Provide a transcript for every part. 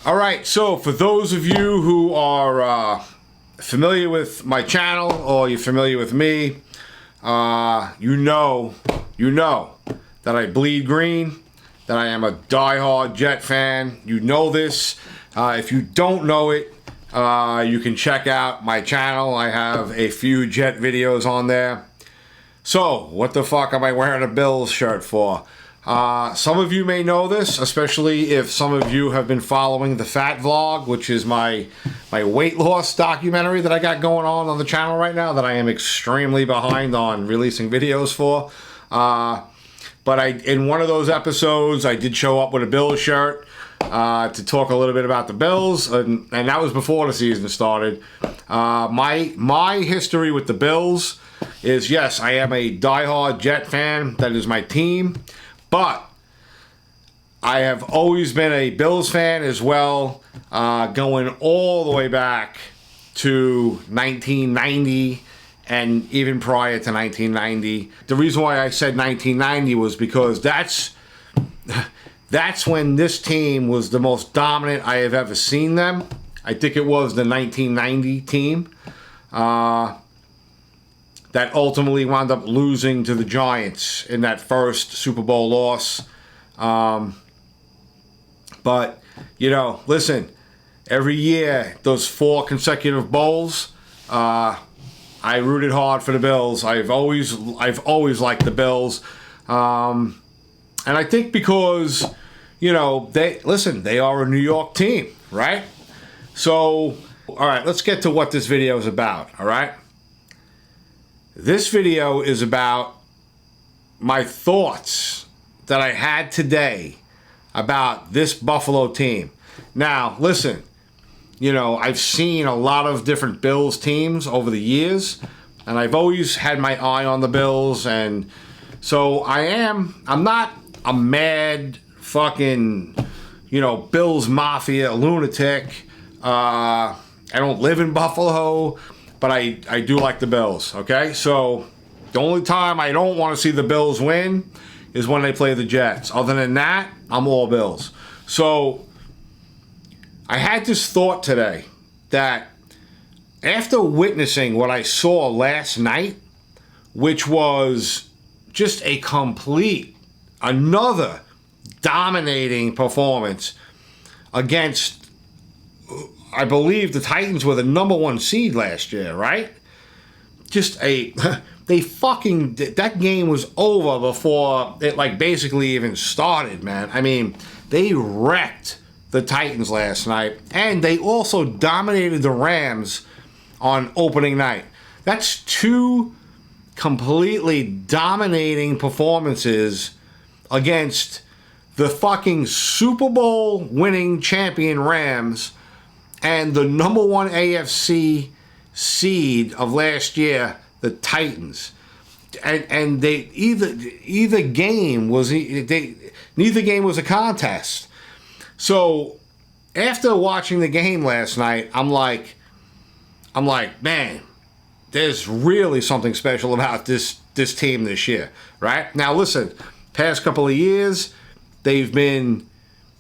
All right, so for those of you who are familiar with my channel or you're familiar with me, you know that I bleed green, that I am a diehard Jet fan. You know this. If you don't know it, you can check out my channel. I have a few Jet videos on there. So, what the fuck am I wearing a Bills shirt for? Some of you may know this, especially if some of you have been following the Fat Vlog, which is my weight loss documentary that I got going on the channel right now that I am extremely behind on releasing videos for. But in one of those episodes, I did show up with a Bills shirt to talk a little bit about the Bills, and that was before the season started. My history with the Bills is, yes, I am a diehard Jet fan. That is my team. But I have always been a Bills fan as well, going all the way back to 1990 and even prior to 1990. The reason why I said 1990 was because that's when this team was the most dominant I have ever seen them. I think it was the 1990 team that ultimately wound up losing to the Giants in that first Super Bowl loss. But, you know, listen, every year, those 4 consecutive bowls, I rooted hard for the Bills. I've always liked the Bills. And I think because, you know, they are a New York team, right? So, all right, let's get to what this video is about, all right? This video is about my thoughts that I had today about this Buffalo team. Now, listen, you know, I've seen a lot of different Bills teams over the years, and I've always had my eye on the Bills, and so I'm not a mad fucking, you know, Bills Mafia lunatic. I don't live in Buffalo, but I do like the Bills, okay? So the only time I don't want to see the Bills win is when they play the Jets. Other than that, I'm all Bills. So I had this thought today that after witnessing what I saw last night, which was just a another dominating performance against, I believe the Titans were the #1 seed last year, right? That game was over before it basically even started, man. I mean, they wrecked the Titans last night, and they also dominated the Rams on opening night. That's 2 completely dominating performances against the fucking Super Bowl winning champion Rams and the #1 AFC seed of last year, the Titans. And they neither game was a contest. So after watching the game last night, I'm like, man, there's really something special about this team this year, right? Now listen, past couple of years, they've been,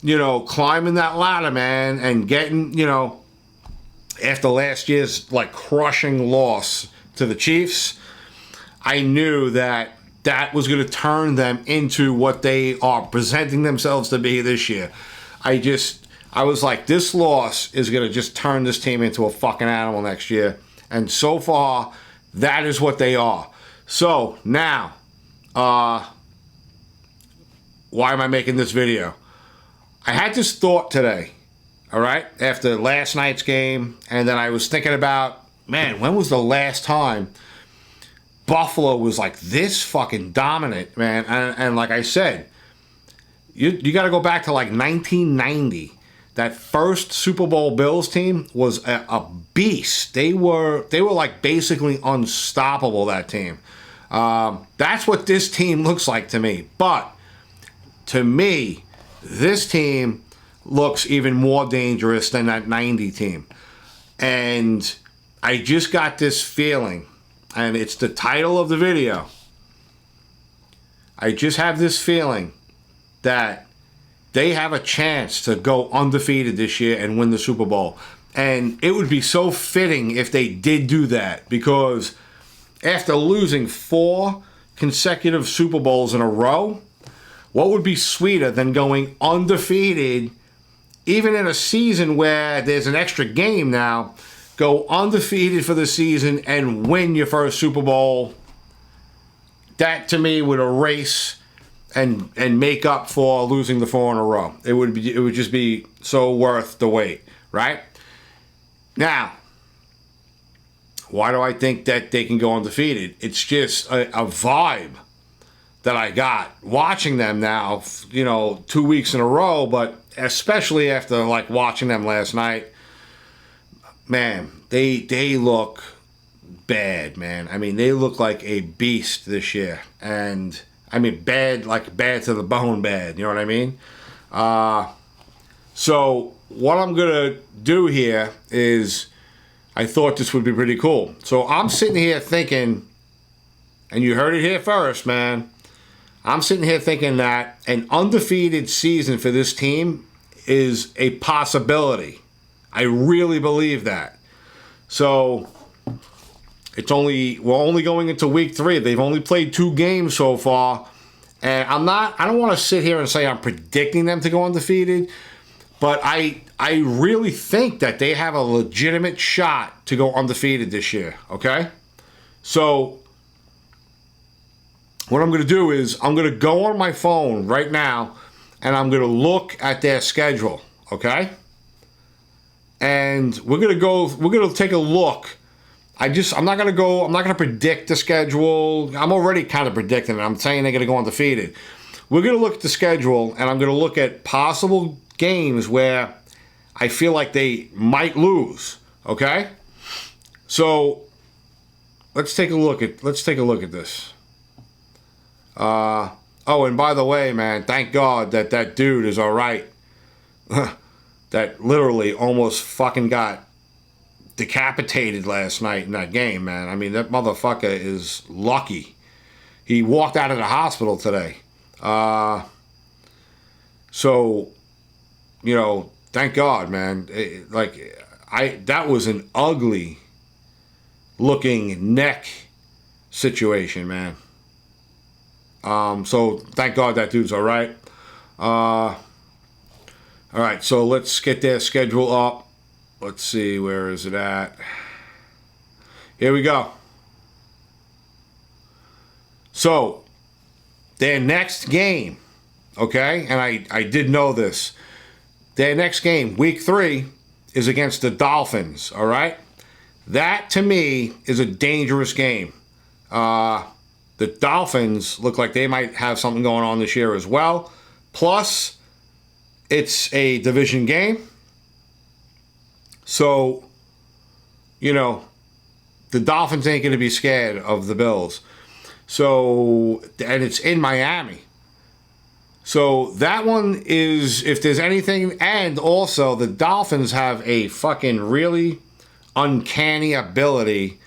you know, climbing that ladder, man, and getting, you know, after last year's crushing loss to the Chiefs, I knew that was going to turn them into what they are presenting themselves to be this year. I was like, this loss is going to just turn this team into a fucking animal next year. And so far, that is what they are. So now, why am I making this video? I had this thought today, all right, after last night's game, and then I was thinking about, man, when was the last time Buffalo was this fucking dominant, man? And like I said, you got to go back to 1990. That first Super Bowl Bills team was a beast. They were basically unstoppable, that team. That's what this team looks like to me. But to me, this team looks even more dangerous than that 90 team. And I just got this feeling, and it's the title of the video. I just have this feeling that they have a chance to go undefeated this year and win the Super Bowl. And it would be so fitting if they did do that, because after losing 4 consecutive Super Bowls in a row, what would be sweeter than going undefeated, even in a season where there's an extra game now, go undefeated for the season and win your first Super Bowl? That, to me, would erase and make up for losing the 4 in a row. It would just be so worth the wait, right? Now, why do I think that they can go undefeated? It's just a vibe that I got watching them now, 2 weeks in a row, but especially after like watching them last night. Man, they look bad, man. I mean, they look like a beast this year. And I mean, bad, like bad to the bone bad. You know what I mean? So what I'm going to do here is, I thought this would be pretty cool. So I'm sitting here thinking, and you heard it here first, man. I'm sitting here thinking that an undefeated season for this team is a possibility. I really believe that. So we're only going into week 3. They've only played 2 games so far. And I don't want to sit here and say I'm predicting them to go undefeated, but I really think that they have a legitimate shot to go undefeated this year, okay? So what I'm going to do is I'm going to go on my phone right now and I'm going to look at their schedule, okay? And we're going to take a look. I'm not going to predict the schedule. I'm already kind of predicting it. I'm saying they're going to go undefeated. We're going to look at the schedule, and I'm going to look at possible games where I feel like they might lose, okay? So let's take a look at this. Oh, and by the way, man, thank God that dude is all right. That literally almost fucking got decapitated last night in that game, man. I mean, that motherfucker is lucky. He walked out of the hospital today. So, thank God, man. That was an ugly looking neck situation, man. So thank God that dude's all right. All right, so let's get their schedule up. Let's see, where is it at? Here we go. So, their next game, okay, and I did know this. Their next game, week 3, is against the Dolphins, all right? That, to me, is a dangerous game. The Dolphins look like they might have something going on this year as well. Plus, it's a division game. So, the Dolphins ain't going to be scared of the Bills. So, and it's in Miami. So that one is, if there's anything, and also the Dolphins have a fucking really uncanny ability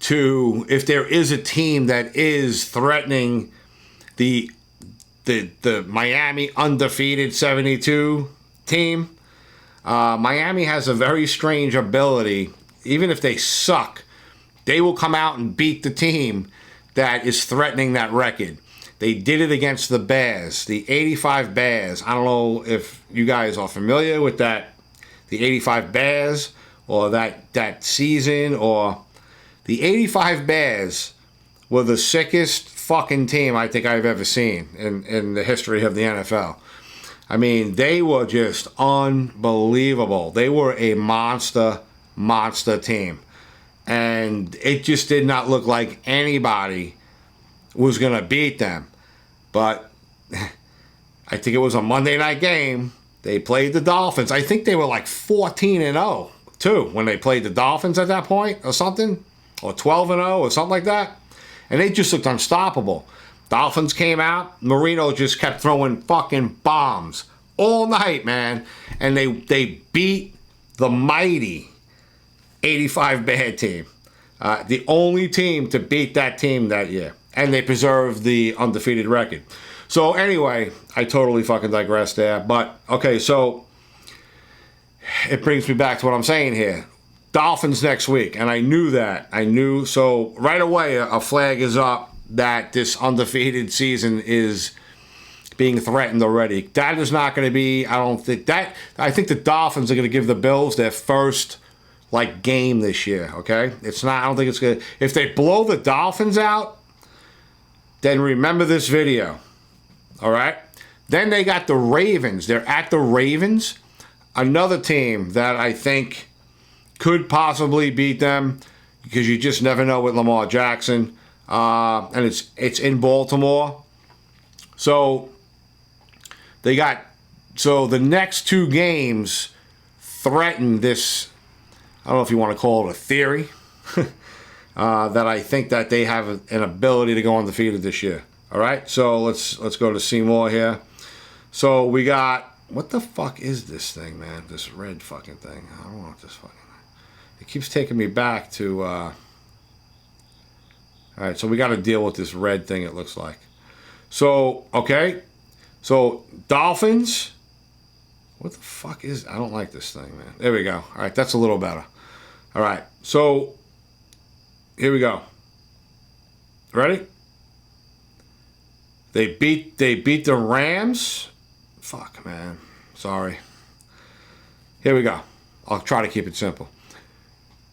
to, if there is a team that is threatening the Miami undefeated 72 team, Miami has a very strange ability. Even if they suck, they will come out and beat the team that is threatening that record. They did it against the Bears, the 85 Bears. I don't know if you guys are familiar with that, the 85 Bears, or that season, or the 85 Bears were the sickest fucking team I think I've ever seen in the history of the NFL. I mean, they were just unbelievable. They were a monster team. And it just did not look like anybody was going to beat them. But I think it was a Monday night game. They played the Dolphins. I think they were like 14-0, too, when they played the Dolphins at that point or something. Or 12-0 or something like that. And they just looked unstoppable. Dolphins came out. Marino just kept throwing fucking bombs all night, man. And they beat the mighty 85 Bear team. The only team to beat that team that year. And they preserved the undefeated record. So anyway, I totally fucking digressed there. But, okay, so it brings me back to what I'm saying here. Dolphins next week, and I knew that. So right away a flag is up that this undefeated season is being threatened already. That is not going to be, I think the Dolphins are going to give the Bills their first, game this year, okay? I don't think it's going to, if they blow the Dolphins out, then remember this video, all right? Then they got the Ravens. They're at the Ravens, another team that I think could possibly beat them because you just never know with Lamar Jackson. And it's in Baltimore. So the next two games threaten this, I don't know if you want to call it a theory, that I think that they have an ability to go undefeated this year. All right, so let's go to Seymour here. So we got, what the fuck is this thing, man? This red fucking thing. I don't want this fucking. It keeps taking me back to. All right, so we got to deal with this red thing. It looks like. So okay, so Dolphins. What the fuck is? I don't like this thing, man. There we go. All right, that's a little better. All right, so here we go. Ready? They beat the Rams. Fuck, man. Sorry. Here we go. I'll try to keep it simple.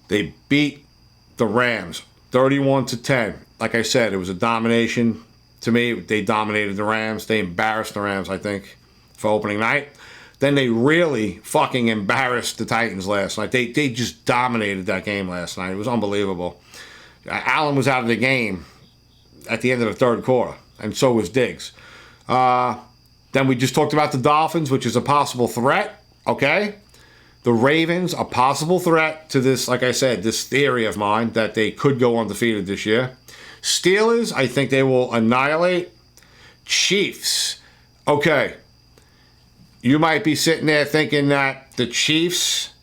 They beat the Rams 31-10. Like I said, it was a domination. To me, they dominated the Rams. They embarrassed the Rams, I think, for opening night. Then they really fucking embarrassed the Titans last night. They just dominated that game last night. It was unbelievable. Allen was out of the game at the end of the third quarter, and so was Diggs. Then we just talked about the Dolphins, which is a possible threat, okay? The Ravens, a possible threat to this, like I said, this theory of mine that they could go undefeated this year. Steelers, I think they will annihilate. Chiefs, okay. You might be sitting there thinking that the Chief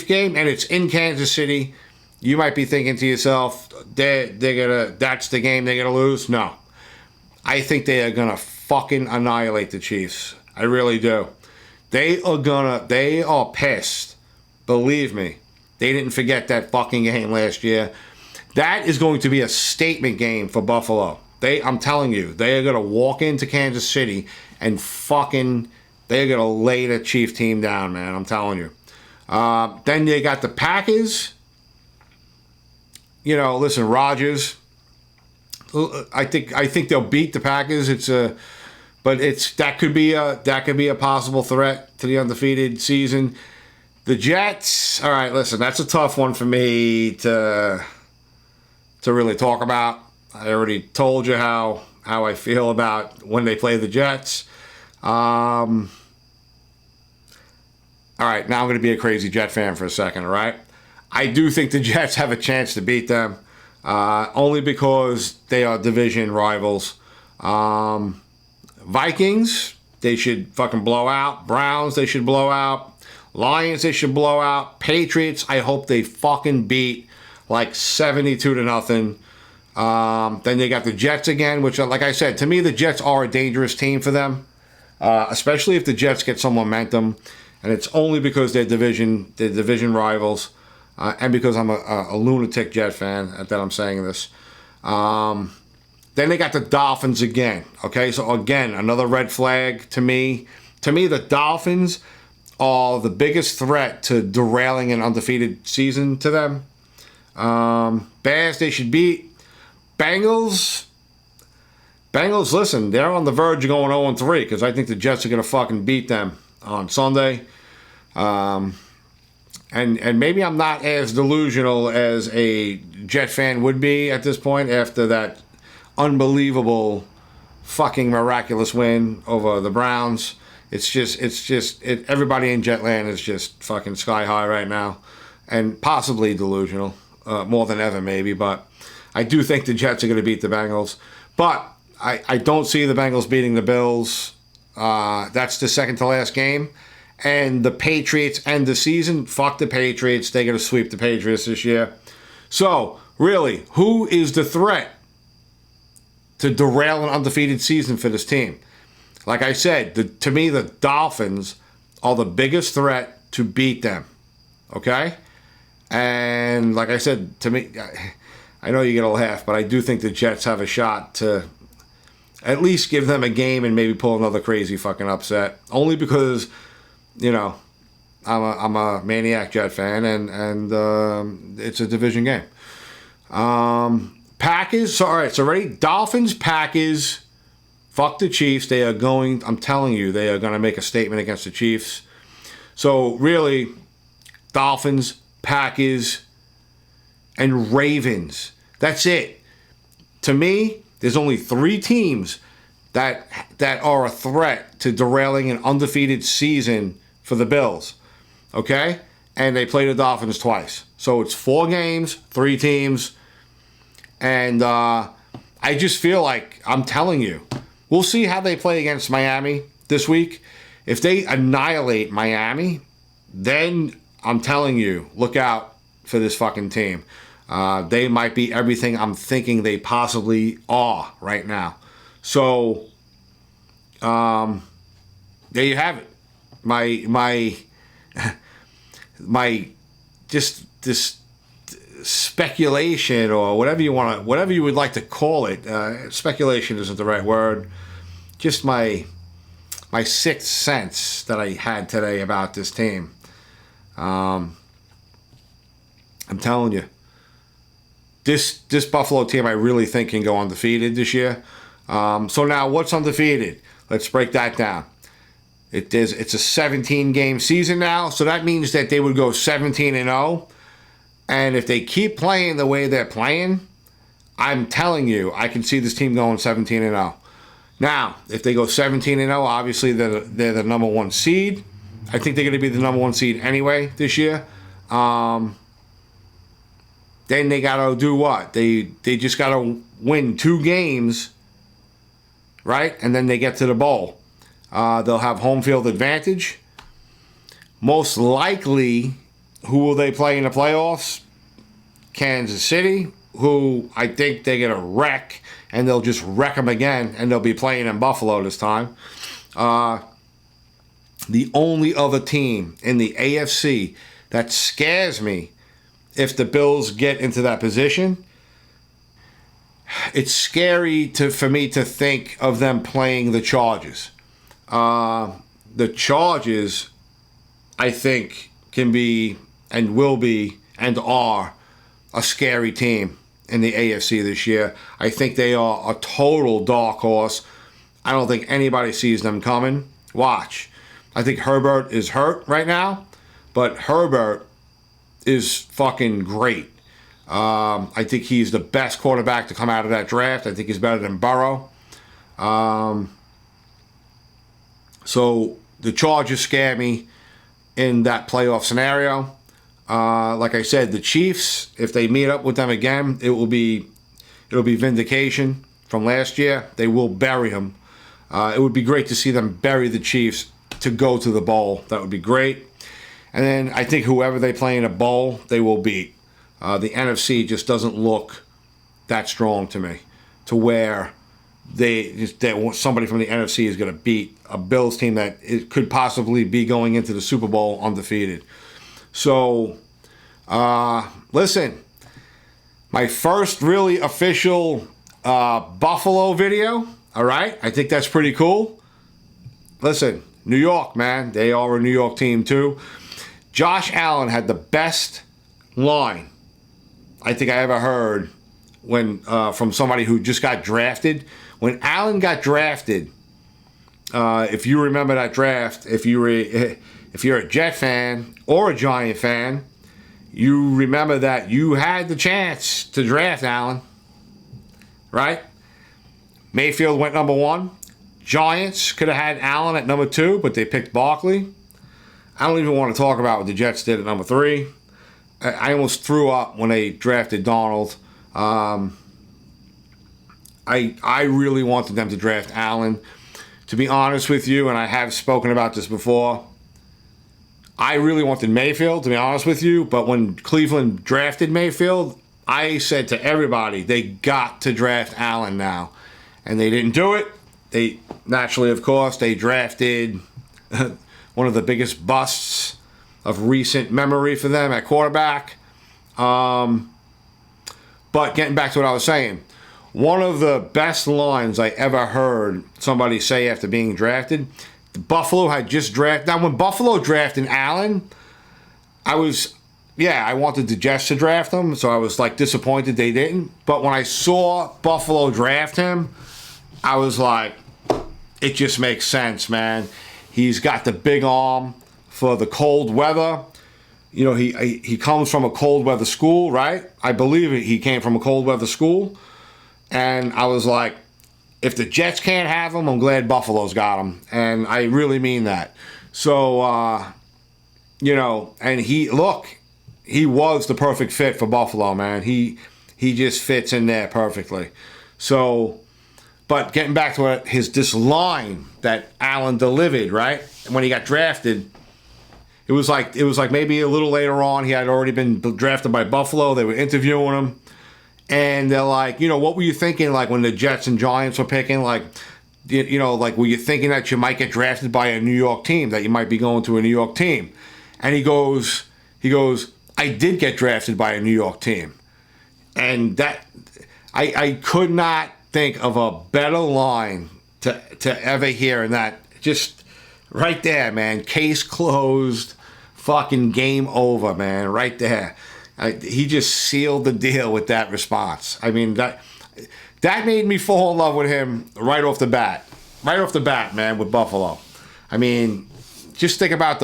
game, and it's in Kansas City, you might be thinking to yourself, that's the game they're gonna lose. No. I think they are gonna fucking annihilate the Chiefs. I really do. They are pissed. Believe me. They didn't forget that fucking game last year. That is going to be a statement game for Buffalo. I'm telling you, they are going to walk into Kansas City and they're going to lay the Chief team down, man. I'm telling you. Then they got the Packers. Listen, Rodgers. I think they'll beat the Packers. That could be a possible threat to the undefeated season. The Jets. All right, listen, that's a tough one for me to really talk about. I already told you how I feel about when they play the Jets. All right, now I'm going to be a crazy Jet fan for a second, all right? I do think the Jets have a chance to beat them, only because they are division rivals. Vikings, they should fucking blow out. Browns, they should blow out. Lions, they should blow out. Patriots, I hope they fucking beat 72-0. Then they got the Jets again, which, like I said, to me, the Jets are a dangerous team for them, especially if the Jets get some momentum. And it's only because they're division rivals, and because I'm a lunatic Jet fan that I'm saying this. Then they got the Dolphins again. Okay, so again, another red flag to me. To me, the Dolphins are the biggest threat to derailing an undefeated season to them. Bears, they should beat. Bengals, listen, they're on the verge of going 0-3 because I think the Jets are going to fucking beat them on Sunday. And maybe I'm not as delusional as a Jet fan would be at this point after that unbelievable fucking miraculous win over the Browns. Everybody in Jetland is just fucking sky high right now, and possibly delusional, more than ever maybe, but I do think the Jets are going to beat the Bengals. But I don't see the Bengals beating the Bills. That's the second to last game. And the Patriots end the season. Fuck the Patriots. They're going to sweep the Patriots this year. So, really, who is the threat to derail an undefeated season for this team. Like I said, to me, the Dolphins are the biggest threat to beat them. Okay? And like I said, to me, I know you get a laugh, but I do think the Jets have a shot to at least give them a game and maybe pull another crazy fucking upset. Only because, you know, I'm a maniac Jet fan, and it's a division game. Packers, all right, so ready? Dolphins, Packers, fuck the Chiefs. They are going, I'm telling you, they are going to make a statement against the Chiefs. So really, Dolphins, Packers, and Ravens. That's it. To me, there's only 3 teams that are a threat to derailing an undefeated season for the Bills. Okay? And they play the Dolphins twice. So it's 4 games, 3 teams. And I just feel like, I'm telling you, we'll see how they play against Miami this week. If they annihilate Miami, then I'm telling you, look out for this fucking team. They might be everything I'm thinking they possibly are right now. So, there you have it. My just this speculation, or whatever you would like to call it. Speculation isn't the right word. Just my sixth sense that I had today about this team. I'm telling you, this Buffalo team I really think can go undefeated this year. So now, what's undefeated? Let's break that down. It's a 17-game season now, so that means that they would go 17-0. And if they keep playing the way they're playing, I'm telling you, I can see this team going 17-0. Now, if they go 17-0, obviously they're the number 1 seed. I think they're going to be the number 1 seed anyway this year. Then they got to do what? They just got to win 2 games, right? And then they get to the bowl. They'll have home field advantage. Most likely, who will they play in the playoffs? Kansas City, who I think they're going to wreck, and they'll just wreck them again, and they'll be playing in Buffalo this time. The only other team in the AFC that scares me, if the Bills get into that position, it's scary for me to think of them playing the Chargers. The Chargers, I think, can be and will be and are a scary team in the AFC this year. I think they are a total dark horse. I don't think anybody sees them coming. Watch. I think Herbert is hurt right now, but Herbert is fucking great. I think he's the best quarterback to come out of that draft. I think he's better than Burrow. So the Chargers scare me in that playoff scenario. Like I said, the Chiefs, if they meet up with them again, it'll be vindication from last year. They will bury them. It would be great to see them bury the Chiefs to go to the bowl. That would be great. And then I think whoever they play in a bowl, they will beat. The NFC just doesn't look that strong to me, to where somebody from the NFC is going to beat a Bills team that it could possibly be going into the Super Bowl undefeated. So, listen, my first really official Buffalo video, all right? I think that's pretty cool. Listen, New York, man, they are a New York team too. Josh Allen had the best line I think I ever heard when from somebody who just got drafted. When Allen got drafted, if you remember that draft, if you're a Jet fan or a Giant fan, you remember that you had the chance to draft Allen, right? Mayfield went number 1. Giants could have had Allen at number 2, but they picked Barkley. I don't even want to talk about what the Jets did at number 3. I almost threw up when they drafted Donald. I really wanted them to draft Allen. To be honest with you, and I have spoken about this before, I really wanted Mayfield, to be honest with you, but when Cleveland drafted Mayfield, I said to everybody, they got to draft Allen now. and they didn't do it. They naturally, of course, they drafted one of the biggest busts of recent memory for them at quarterback. But getting back to what I was saying, one of the best lines I ever heard somebody say after being drafted, Buffalo had just drafted. Now, when Buffalo drafted Allen, I wanted the Jets to draft him, so I was like disappointed they didn't. But when I saw Buffalo draft him, I was like, it just makes sense, man. He's got the big arm for the cold weather. You know, he comes from a cold weather school, right? I believe he came from a cold weather school. And I was like, if the Jets can't have him, I'm glad Buffalo's got him. And I really mean that. So, you know, and he was the perfect fit for Buffalo, man. He just fits in there perfectly. So, but getting back to this line that Allen delivered, right? When he got drafted, it was like maybe a little later on, he had already been drafted by Buffalo. They were interviewing him. And they're like, you know, what were you thinking, like, when the Jets and Giants were picking? Like, you know, like, were you thinking that you might get drafted by a New York team, that you might be going to a New York team? And he goes, I did get drafted by a New York team. And that, I could not think of a better line to ever hear. And that, just right there, man, case closed, fucking game over, man, right there. He just sealed the deal with that response. I mean, that made me fall in love with him right off the bat. Right off the bat, man, with Buffalo. I mean, just think about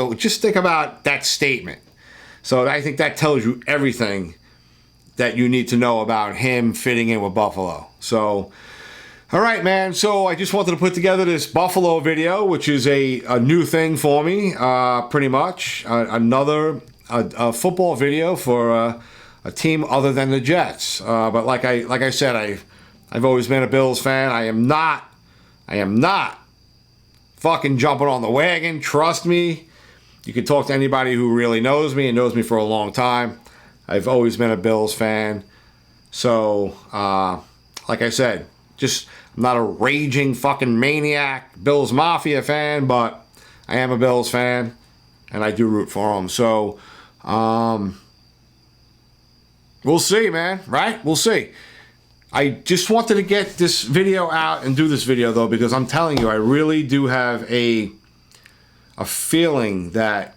that statement. So I think that tells you everything that you need to know about him fitting in with Buffalo. So, all right, man. So I just wanted to put together this Buffalo video, which is a new thing for me, pretty much. Another football video for a team other than the Jets. But like I said, I've always been a Bills fan. I am not fucking jumping on the wagon. Trust me. You can talk to anybody who really knows me and knows me for a long time. I've always been a Bills fan. So, like I said, I'm not a raging fucking maniac Bills Mafia fan, but I am a Bills fan, and I do root for them. So, we'll see, man, right? We'll see. I just wanted to get this video out and do this video, though, because I'm telling you, I really do have a feeling that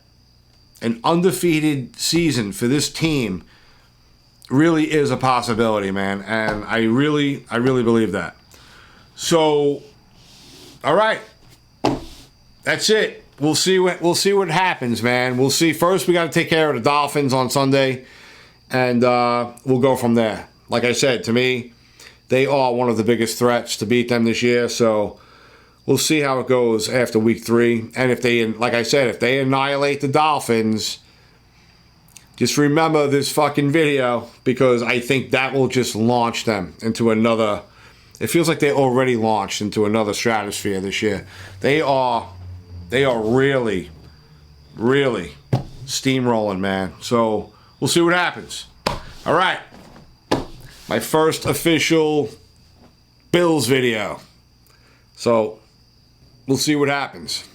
an undefeated season for this team really is a possibility, man. And I really believe that. So, all right. That's it. We'll see what happens, man. We'll see. First, we got to take care of the Dolphins on Sunday, and we'll go from there. Like I said, to me, they are one of the biggest threats to beat them this year. So we'll see how it goes after week 3. And if they, like I said, if they annihilate the Dolphins, just remember this fucking video, because I think that will just launch them into another. It feels like they already launched into another stratosphere this year. They are really steamrolling, man. So we'll see what happens. All right. My first official Bills video. So we'll see what happens.